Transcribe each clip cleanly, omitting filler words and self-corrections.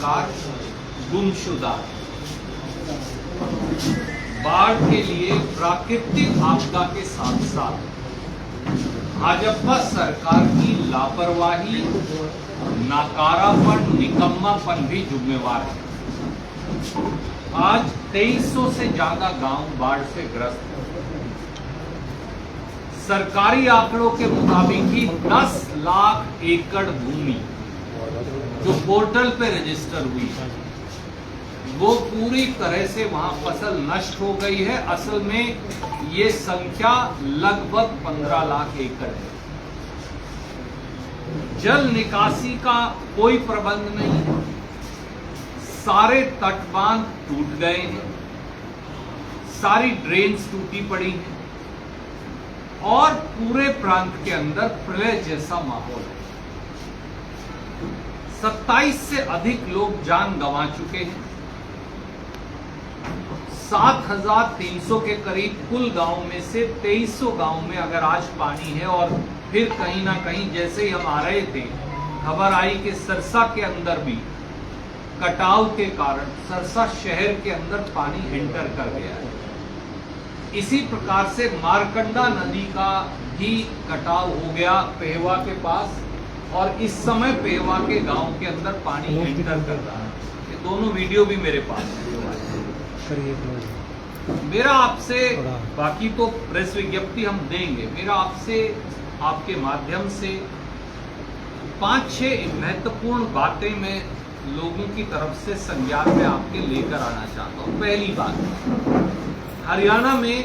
सरकार गुमशुदा। बाढ़ के लिए प्राकृतिक आपदा के साथ साथ भाजपा सरकार की लापरवाही, नाकारापन, निकम्मापन भी जिम्मेवार है। आज 2300 से ज्यादा गांव बाढ़ से ग्रस्त हैं। सरकारी आंकड़ों के मुताबिक ही 10 लाख एकड़ भूमि जो पोर्टल पे रजिस्टर हुई है वो पूरी तरह से वहां फसल नष्ट हो गई है। असल में ये संख्या लगभग 15 लाख एकड़ है। जल निकासी का कोई प्रबंध नहीं है। सारे तटबांध टूट गए हैं, सारी ड्रेन्स टूटी पड़ी हैं और पूरे प्रांत के अंदर प्रलय जैसा माहौल है। 27 से अधिक लोग जान गंवा चुके हैं। 7300 के करीब कुल गांव में से 2300 गांव में अगर आज पानी है और फिर कहीं ना कहीं जैसे ही हम आ रहे थे खबर आई कि सरसा के अंदर भी कटाव के कारण सरसा शहर के अंदर पानी एंटर कर गया है। इसी प्रकार से मारकंडा नदी का भी कटाव हो गया पेहवा के पास और इस समय पेहवा के गांव के अंदर पानी एंटर कर रहा है। ये दोनों वीडियो भी मेरे पास है। मेरा आपसे, बाकी तो प्रेस विज्ञप्ति हम देंगे, मेरा आपसे आपके माध्यम से 5-6 महत्वपूर्ण बातें मैं लोगों की तरफ से संज्ञान में आपके लेकर आना चाहता हूं। पहली बात, हरियाणा में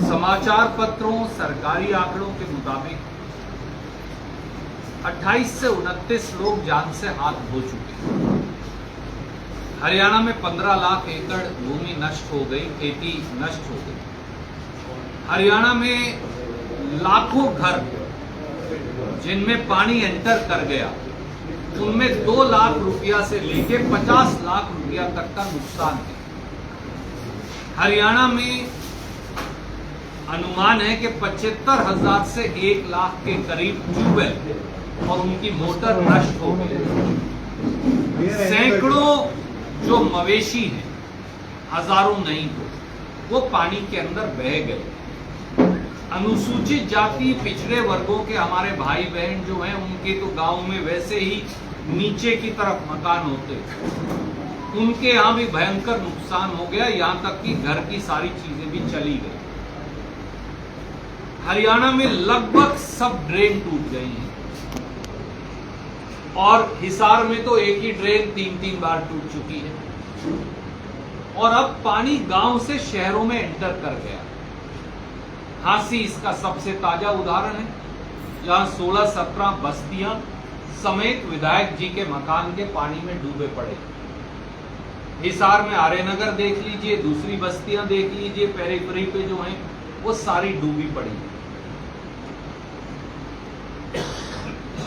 समाचार पत्रों, सरकारी आंकड़ों के मुताबिक 28 से 29 लोग जान से हाथ धो चुके हैं। हरियाणा में 15 लाख एकड़ भूमि नष्ट हो गई, खेती नष्ट हो गई। हरियाणा में लाखों घर जिनमें पानी एंटर कर गया उनमें 2 लाख रुपया से लेके 50 लाख रुपया तक का नुकसान है। हरियाणा में अनुमान है कि 75,000 से 1 लाख के करीब ट्यूबवेल और उनकी मोटर नष्ट हो गई। सैकड़ों जो मवेशी हैं, हजारों नहीं तो, वो पानी के अंदर बह गए। अनुसूचित जाति, पिछड़े वर्गों के हमारे भाई बहन जो हैं उनके तो गांव में वैसे ही नीचे की तरफ मकान होते, उनके यहां भी भयंकर नुकसान हो गया, यहां तक कि घर की सारी चीजें भी चली गई। हरियाणा में लगभग सब ड्रेन टूट गई हैं और हिसार में तो एक ही ड्रेन 3-3 बार टूट चुकी है और अब पानी गांव से शहरों में एंटर कर गया। हांसी इसका सबसे ताजा उदाहरण है, जहां 16-17 बस्तियां समेत विधायक जी के मकान के पानी में डूबे पड़े। हिसार में आर्यनगर देख लीजिए, दूसरी बस्तियां देख लीजिए, पेरीफेरी पे जो हैं वो सारी डूबी पड़ी।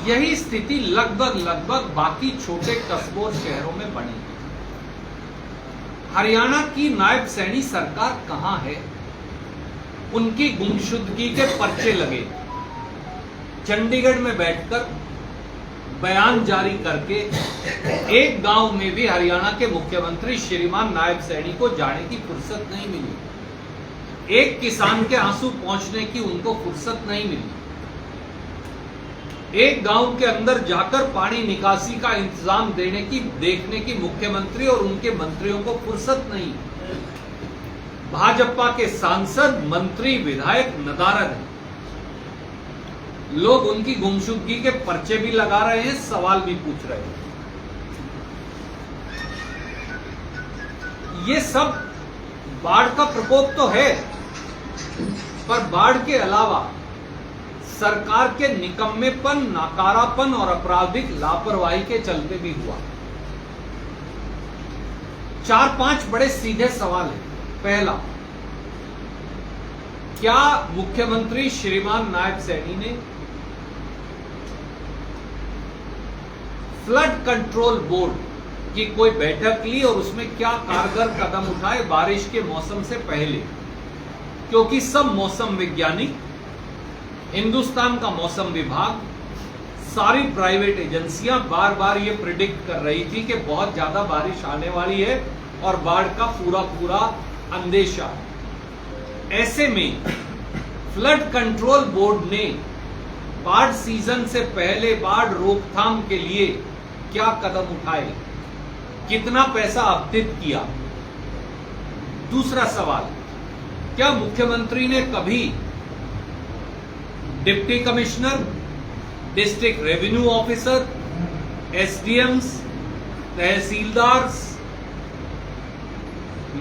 यही स्थिति लगभग बाकी छोटे कस्बों और शहरों में बनी है। हरियाणा की नायब सैनी सरकार कहां है? उनकी गुमशुदगी के पर्चे लगे। चंडीगढ़ में बैठकर बयान जारी करके एक गांव में भी हरियाणा के मुख्यमंत्री श्रीमान नायब सैनी को जाने की फुर्सत नहीं मिली। एक किसान के आंसू पहुंचने की उनको फुर्सत नहीं मिली। एक गांव के अंदर जाकर पानी निकासी का इंतजाम देखने की मुख्यमंत्री और उनके मंत्रियों को फुर्सत नहीं। भाजपा के सांसद, मंत्री, विधायक नदारद हैं। लोग उनकी गुमशुदगी के पर्चे भी लगा रहे हैं, सवाल भी पूछ रहे हैं। ये सब बाढ़ का प्रकोप तो है, पर बाढ़ के अलावा सरकार के निकम्मेपन, नाकारापन और आपराधिक लापरवाही के चलते भी हुआ। 4-5 बड़े सीधे सवाल हैं। पहला, क्या मुख्यमंत्री श्रीमान नायब सैनी ने फ्लड कंट्रोल बोर्ड की कोई बैठक ली और उसमें क्या कारगर कदम उठाए बारिश के मौसम से पहले? क्योंकि सब मौसम वैज्ञानिक, हिंदुस्तान का मौसम विभाग, सारी प्राइवेट एजेंसियां बार बार ये प्रिडिक्ट कर रही थी कि बहुत ज्यादा बारिश आने वाली है और बाढ़ का पूरा अंदेशा है। ऐसे में फ्लड कंट्रोल बोर्ड ने बाढ़ सीजन से पहले बाढ़ रोकथाम के लिए क्या कदम उठाए, कितना पैसा आवंटित किया। दूसरा सवाल, क्या मुख्यमंत्री ने कभी deputy commissioner, district revenue officer, SDMs, tehsildar,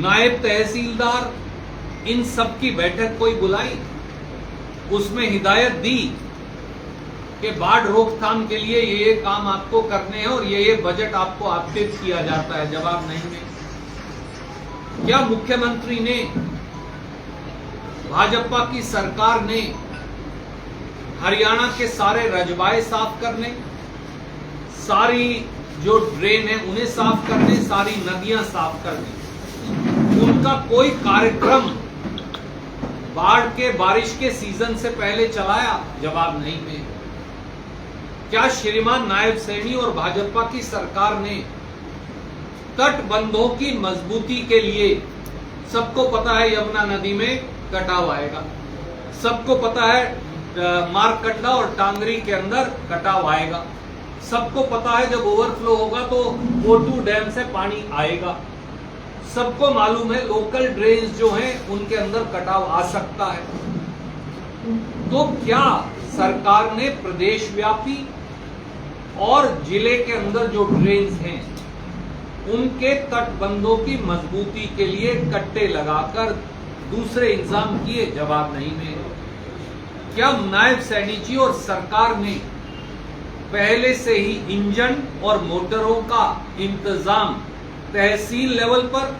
naib tehsildar, इन सब की बैठक कोई बुलाई, उसमें हिदायत दी कि बाढ़ रोकथाम के लिए ये काम आपको करने हैं और ये बजट आपको आवंटित किया जाता है? जवाब नहीं है। क्या मुख्यमंत्री ने, भाजपा की सरकार ने हरियाणा के सारे रजबाए साफ करने, सारी जो ड्रेन है उन्हें साफ करने, सारी नदियां साफ करने, उनका कोई कार्यक्रम बाढ़ के बारिश के सीजन से पहले चलाया? जवाब नहीं है। क्या श्रीमान नायब सैनी और भाजपा की सरकार ने तटबंधों की मजबूती के लिए, सबको पता है यमुना नदी में कटाव आएगा, सबको पता है मारकंडा और टांगरी के अंदर कटाव आएगा, सबको पता है जब ओवरफ्लो होगा तो O2 डैम से पानी आएगा, सबको मालूम है लोकल ड्रेन्स जो हैं उनके अंदर कटाव आ सकता है। तो क्या सरकार ने प्रदेशव्यापी और जिले के अंदर जो ड्रेन्स हैं उनके तटबंधों की मजबूती के लिए कट्टे लगाकर दूसरे इंतजाम किए? जवाब नहीं है। क्या नायब सैनी जी और सरकार ने पहले से ही इंजन और मोटरों का इंतजाम तहसील लेवल पर,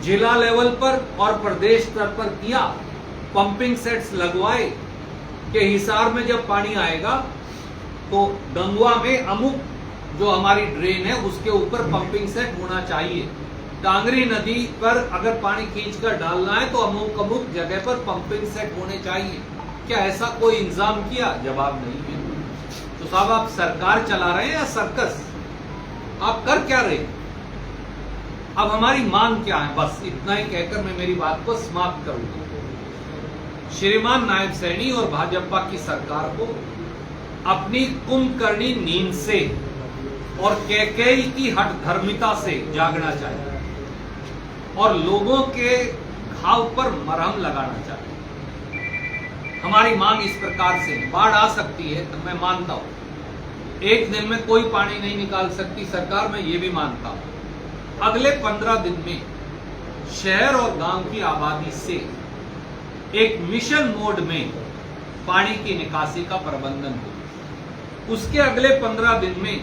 जिला लेवल पर और प्रदेश स्तर पर किया? पंपिंग सेट्स लगवाए कि हिसार में जब पानी आएगा तो गंगवा में अमुक जो हमारी ड्रेन है उसके ऊपर पंपिंग सेट होना चाहिए, टांगरी नदी पर अगर पानी खींचकर डालना है तो अमुक अमुक जगह पर पंपिंग सेट होने चाहिए? क्या ऐसा कोई इंतजाम किया? जवाब नहीं है। तो साहब, आप सरकार चला रहे हैं या सर्कस? आप कर क्या रहे? अब हमारी मांग क्या है, बस इतना ही कहकर मैं मेरी बात को समाप्त करूंगा। श्रीमान नायब सैनी और भाजपा की सरकार को अपनी कुंभकर्णी नींद से और कैकेयी की हठधर्मिता से जागना चाहिए और लोगों के घाव पर मरहम लगाना चाहिए। हमारी मांग इस प्रकार से, बाढ़ आ सकती है तो मैं मानता हूं, एक दिन में कोई पानी नहीं निकाल सकती सरकार, मैं ये भी मानता हूं। अगले 15 दिन में शहर और गांव की आबादी से एक मिशन मोड में पानी की निकासी का प्रबंधन हो। उसके अगले 15 दिन में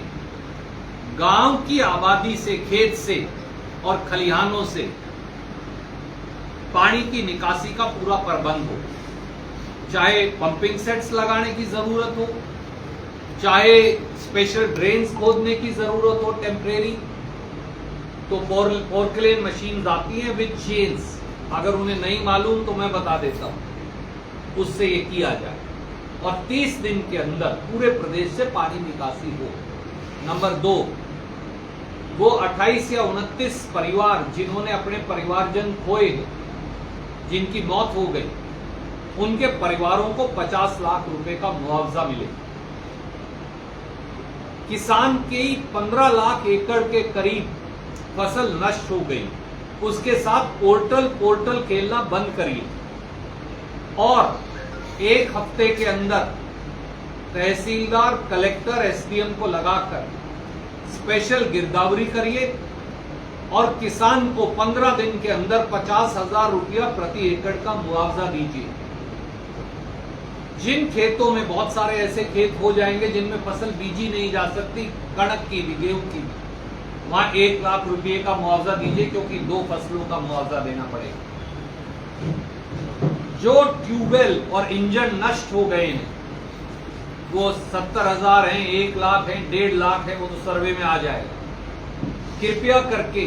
गांव की आबादी से, खेत से और खलिहानों से पानी की निकासी का पूरा प्रबंध हो, चाहे पंपिंग सेट्स लगाने की जरूरत हो, चाहे स्पेशल ड्रेन्स खोदने की जरूरत हो टेम्परेरी, तो पोर्कलेन मशीन आती हैं विद चेन्स, अगर उन्हें नहीं मालूम तो मैं बता देता हूं, उससे ये किया जाए और 30 दिन के अंदर पूरे प्रदेश से पानी निकासी हो। नंबर 2, वो 28 या 29 परिवार जिन्होंने अपने परिवारजन खोए, जिनकी मौत हो गई, उनके परिवारों को 50 लाख रुपए का मुआवजा मिले। किसान की 15 लाख एकड़ के करीब फसल नष्ट हो गई, उसके साथ पोर्टल खेलना बंद करिए और 1 हफ्ते के अंदर तहसीलदार, कलेक्टर, एसडीएम को लगाकर स्पेशल गिरदावरी करिए और किसान को 15 दिन के अंदर 50,000 रुपया प्रति एकड़ का मुआवजा दीजिए। जिन खेतों में, बहुत सारे ऐसे खेत हो जाएंगे जिनमें फसल बीजी नहीं जा सकती, कणक की भी, गेहूं की भी, वहां 1 लाख रुपए का मुआवजा दीजिए, क्योंकि 2 फसलों का मुआवजा देना पड़ेगा। जो ट्यूबवेल और इंजन नष्ट हो गए हैं, वो 70,000 हैं, 1 लाख हैं, 1.5 लाख है, वो तो सर्वे में आ जाएगा। कृपया करके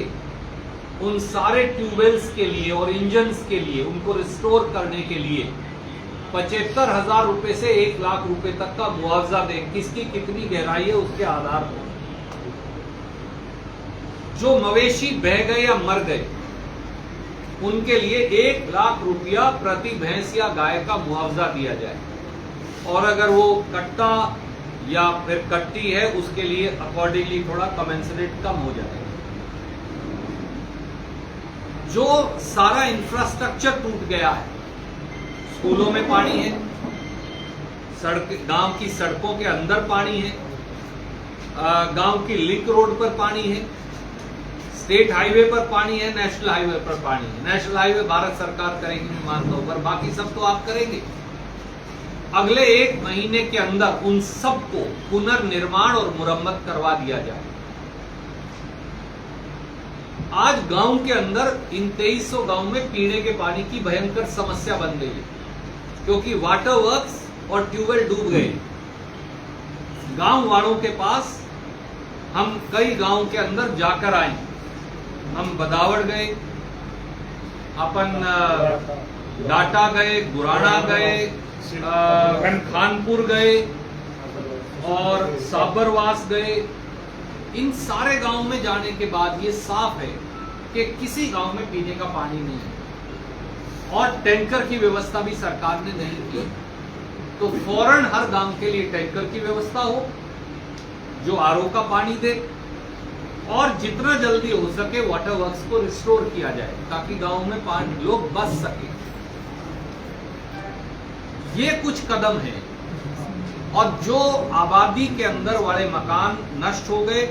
उन सारे ट्यूबवेल्स के लिए और इंजन्स के लिए, उनको रिस्टोर करने के लिए 75,000 रुपए से 1 लाख रुपए तक का मुआवजा दें। किसकी कितनी गहराई है उसके आधार पर। जो मवेशी बह गए या मर गए उनके लिए 1 लाख रुपया प्रति भैंस या गाय का मुआवजा दिया जाए, और अगर वो कट्टा या फिर कट्टी है उसके लिए अकॉर्डिंगली थोड़ा कमेंसरेट कम हो जाए। जो सारा इंफ्रास्ट्रक्चर टूट गया है, स्कूलों में पानी है, गांव की सड़कों के अंदर पानी है, गांव की लिंक रोड पर पानी है, स्टेट हाईवे पर पानी है, नेशनल हाईवे पर पानी है। नेशनल हाईवे भारत सरकार करेगी, मैं मानता हूं, पर बाकी सब तो आप करेंगे। अगले 1 महीने के अंदर उन सबको पुनर्निर्माण और मुरम्मत करवा दिया जाए। आज गांव के अंदर इन 2300 गांव में पीने के पानी की भयंकर समस्या बन गई है, क्योंकि वाटर वर्क्स और ट्यूबवेल डूब गए। गांव वालों के पास हम कई गांव के अंदर जाकर आए। हम बदावड़ गए, अपन डाटा गए, गुराना गए, खानपुर गए और साबरवास गए। इन सारे गांव में जाने के बाद ये साफ है कि किसी गांव में पीने का पानी नहीं है, और टैंकर की व्यवस्था भी सरकार ने नहीं की। तो फौरन हर गांव के लिए टैंकर की व्यवस्था हो, जो आरओ का पानी दे, और जितना जल्दी हो सके वाटर वर्क्स को रिस्टोर किया जाए, ताकि गांव में पानी लोग बच सके। ये कुछ कदम है। और जो आबादी के अंदर वाले मकान नष्ट हो गए,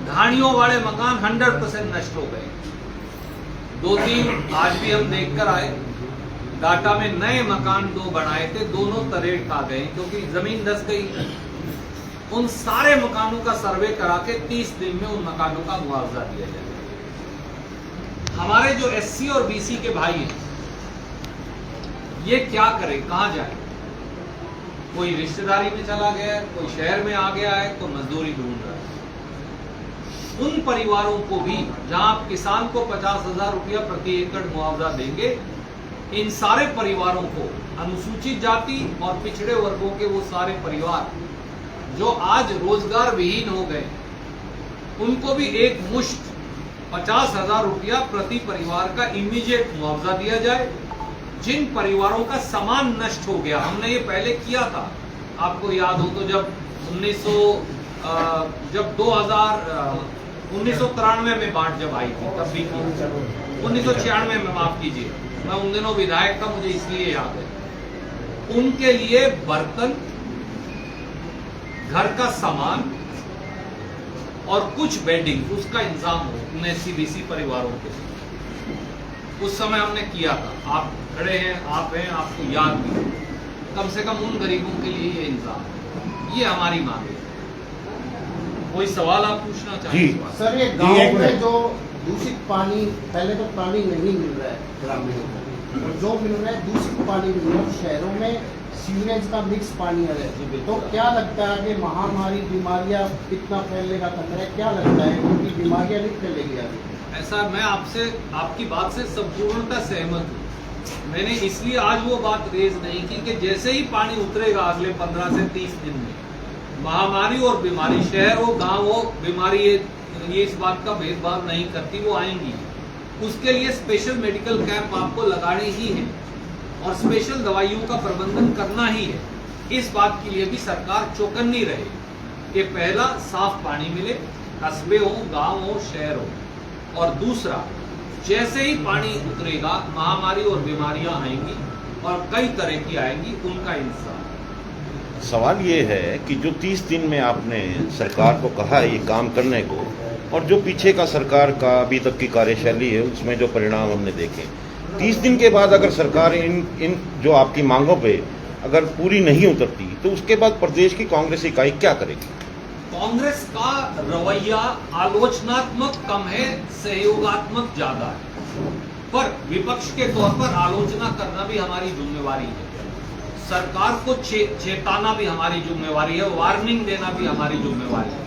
ढाणियों वाले मकान 100% नष्ट हो गए। 2-3 आज भी हम देखकर आए, डाटा में नए मकान 2 बनाए थे, दोनों तरेड़ खा गए क्योंकि जमीन धंस गई। उन सारे मकानों का सर्वे करा के 30 दिन में उन मकानों का मुआवजा दिया जाए। हमारे जो एससी और बीसी के भाई हैं, ये क्या करें, कहां जाए? कोई रिश्तेदारी में चला गया है, कोई शहर में आ गया है, तो मजदूरी ढूंढ रहा है। उन परिवारों को भी, जहां आप किसान को 50,000 रुपया प्रति एकड़ मुआवजा देंगे, इन सारे परिवारों को, अनुसूचित जाति और पिछड़े वर्गों के वो सारे परिवार जो आज रोजगार विहीन हो गए, उनको भी एक मुश्त 50,000 रुपया प्रति परिवार का इमीडिएट मुआवजा दिया जाए। जिन परिवारों का सामान नष्ट हो गया, हमने ये पहले किया था, आपको याद हो तो, जब 1993 में बाढ़ जब आई थी तब भी की, 1996 में, माफ कीजिए, मैं उन दिनों विधायक था, मुझे इसलिए याद है। उनके लिए बर्तन, घर का सामान और कुछ बेडिंग, उसका इंतजाम हो उन एससी-बीसी परिवारों के। उस समय हमने किया था, आप खड़े हैं, आप हैं, आपको याद भी, कम से कम उन गरीबों के लिए ये इंतजाम, ये हमारी मांग है। कोई सवाल आप पूछना चाहिए? सर, ये गांव में जो दूषित पानी, पहले तो पानी नहीं मिल रहा है ग्रामीणों को, और जो मिल रहा है दूषित पानी मिल रहा है, शहरों में सीवरेज का मिक्स पानी आ रहा है। तो क्या लगता है कि महामारी, बीमारियां कितना फैलने का खतरा है? क्या लगता है, क्योंकि बीमारियां नहीं फैलेगी आगे? ऐसा, मैं आपसे, आपकी बात से संपूर्णतः सहमत हूँ। मैंने इसलिए आज वो बात रेज नहीं की कि जैसे ही पानी उतरेगा अगले 15 से 30 दिन में, महामारी और बीमारी, शहर हो गांव हो, बीमारी ये इस बात का भेदभाव नहीं करती, वो आएंगी। उसके लिए स्पेशल मेडिकल कैंप आपको लगाने ही है और स्पेशल दवाइयों का प्रबंधन करना ही है। इस बात के लिए भी सरकार चौकन्नी रहे कि पहला, साफ पानी मिले, कस्बे हो, गांव हो, शहर हो, और दूसरा, जैसे ही पानी उतरेगा महामारी और बीमारियां आएंगी और कई तरह की आएंगी, उनका इंतजाम। सवाल ये है कि जो 30 दिन में आपने सरकार को कहा है ये काम करने को, और जो पीछे का सरकार का अभी तक की कार्यशैली है उसमें जो परिणाम हमने देखे, 30 दिन के बाद अगर सरकार इन जो आपकी मांगों पे अगर पूरी नहीं उतरती, तो उसके बाद प्रदेश की कांग्रेस इकाई क्या करेगी? कांग्रेस का रवैया आलोचनात्मक कम है, सहयोगात्मक ज्यादा है। पर विपक्ष के तौर पर आलोचना करना भी हमारी जिम्मेवारी है, सरकार को चेताना भी हमारी जिम्मेवारी है, वार्निंग देना भी हमारी जिम्मेवारी है।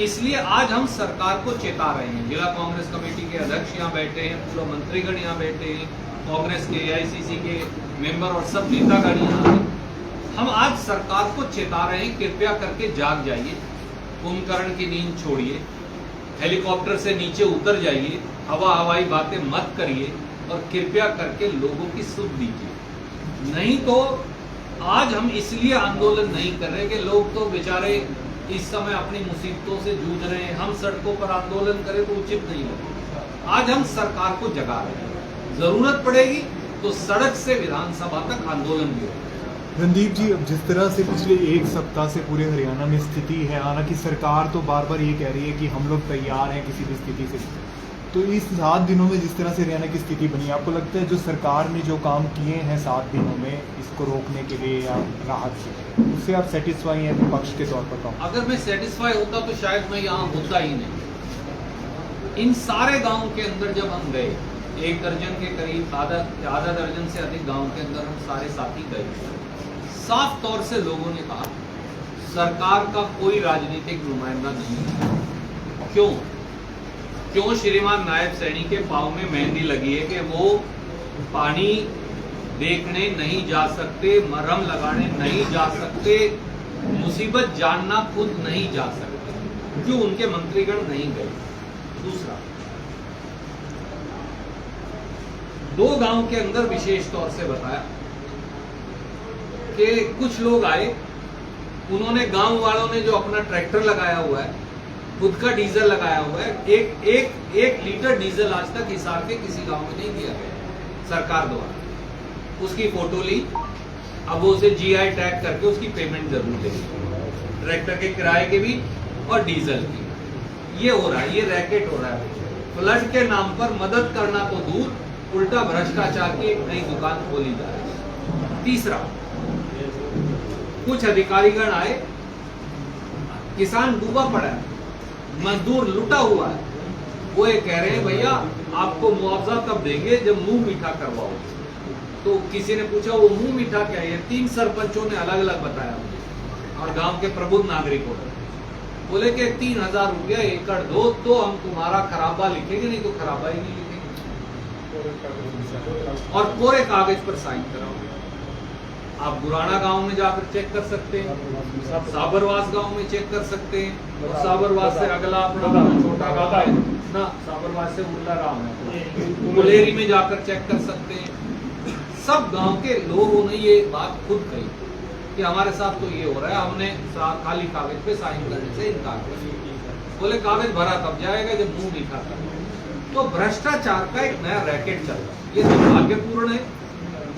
इसलिए आज हम सरकार को चेता रहे हैं। जिला कांग्रेस कमेटी के अध्यक्ष यहाँ बैठे हैं, पूर्व मंत्रीगण यहाँ बैठे हैं, कांग्रेस के AICC के मेंबर और सब नेतागण यहाँ हैं। हम आज सरकार को चेता रहे हैं, कृपया करके जाग जाइए, कुंभकर्ण की नींद छोड़िए, हेलीकॉप्टर से नीचे उतर जाइए, हवाई बातें मत करिए और कृपया करके लोगों की सुध दीजिए। नहीं तो आज हम इसलिए आंदोलन नहीं कर रहे कि लोग तो बेचारे इस समय अपनी मुसीबतों से जूझ रहे हैं, हम सड़कों पर आंदोलन करें तो उचित नहीं होगा। आज हम सरकार को जगा रहे हैं, जरूरत पड़ेगी तो सड़क से विधानसभा तक आंदोलन भी होगा। रणदीप जी, अब जिस तरह से पिछले एक सप्ताह से पूरे हरियाणा में स्थिति है, हालांकि सरकार तो बार बार ये कह रही है कि हम लोग तैयार हैं किसी भी स्थिति से, तो इस 7 दिनों में जिस तरह से हरियाणा की स्थिति बनी, आपको लगता है जो सरकार ने जो काम किए हैं 7 दिनों में इसको रोकने के लिए या राहत के, उससे आप सेटिस्फाई हैं विपक्ष के तौर पर? काम अगर मैं सेटिस्फाई होता तो शायद मैं यहाँ होता ही नहीं। इन सारे गांव के अंदर जब हम गए, 1 दर्जन के करीब, आधा दर्जन से अधिक गांव के अंदर हम सारे साथी गए, साफ तौर से लोगों ने कहा सरकार का कोई राजनीतिक नुमाइंदा नहीं है। क्यों श्रीमान नायब सैनी के पांव में मेहंदी लगी है कि वो पानी देखने नहीं जा सकते, मरहम लगाने नहीं जा सकते, मुसीबत जानना खुद नहीं जा सकते, क्यों उनके मंत्रीगण नहीं गए? दूसरा, 2 गांव के अंदर विशेष तौर से बताया कि कुछ लोग आए, उन्होंने, गांव वालों ने जो अपना ट्रैक्टर लगाया हुआ है, खुद का डीजल लगाया हुआ है, एक लीटर डीजल आज तक हिसार के किसी गांव में नहीं दिया गया सरकार द्वारा। उसकी फोटो ली, अब वो उसे जीआई टैग करके उसकी पेमेंट जरूर देगी, ट्रैक्टर के किराए के भी और डीजल की। ये हो रहा है, ये रैकेट हो रहा है। फ्लड के नाम पर मदद करना तो दूर, उल्टा भ्रष्टाचार की एक नई दुकान खोली जा रही है। तीसरा, कुछ अधिकारीगण आए, किसान डूबा पड़ा है, मजदूर लुटा हुआ है, वो ये कह रहे हैं भैया आपको मुआवजा तब देंगे जब मुंह मीठा करवाओगे। तो किसी ने पूछा वो मुंह मीठा क्या है? 3 सरपंचों ने अलग अलग बताया मुझे और गांव के प्रबुद्ध नागरिकों ने। बोले कि 3000 रुपया एकड़ दो तो हम तुम्हारा खराबा लिखेंगे, नहीं तो खराबा ही नहीं लिखेंगे और कोरे कागज पर साइन कराओगे। आप गुराना गांव में जाकर चेक कर सकते हैं, साबरवास गांव में चेक कर सकते हैं, और साबरवास से अगला अपना छोटा गांव है ना, साबरवास से उल्ला गांव है, गुलेरी में जाकर चेक कर सकते हैं। सब गांव के लोगों ने ये बात खुद कही कि हमारे साथ तो ये हो रहा है, हमने खाली कागज पे साइन करने से इनकार कर दिया। बोले कागज भरा कब जाएगा जब मुंह मीठा कर। तो भ्रष्टाचार का एक नया रैकेट चल रहा है, ये दुर्भाग्यपूर्ण है।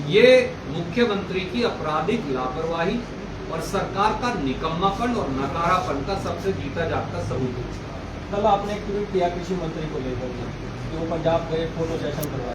ये मुख्यमंत्री की आपराधिक लापरवाही और सरकार का निकम्मापन और नकारापन का सबसे जीता जागता सबूत है। कल आपने एक ट्वीट किया कृषि मंत्री को लेकर, जो पंजाब गए, फोटो सेशन करवाया।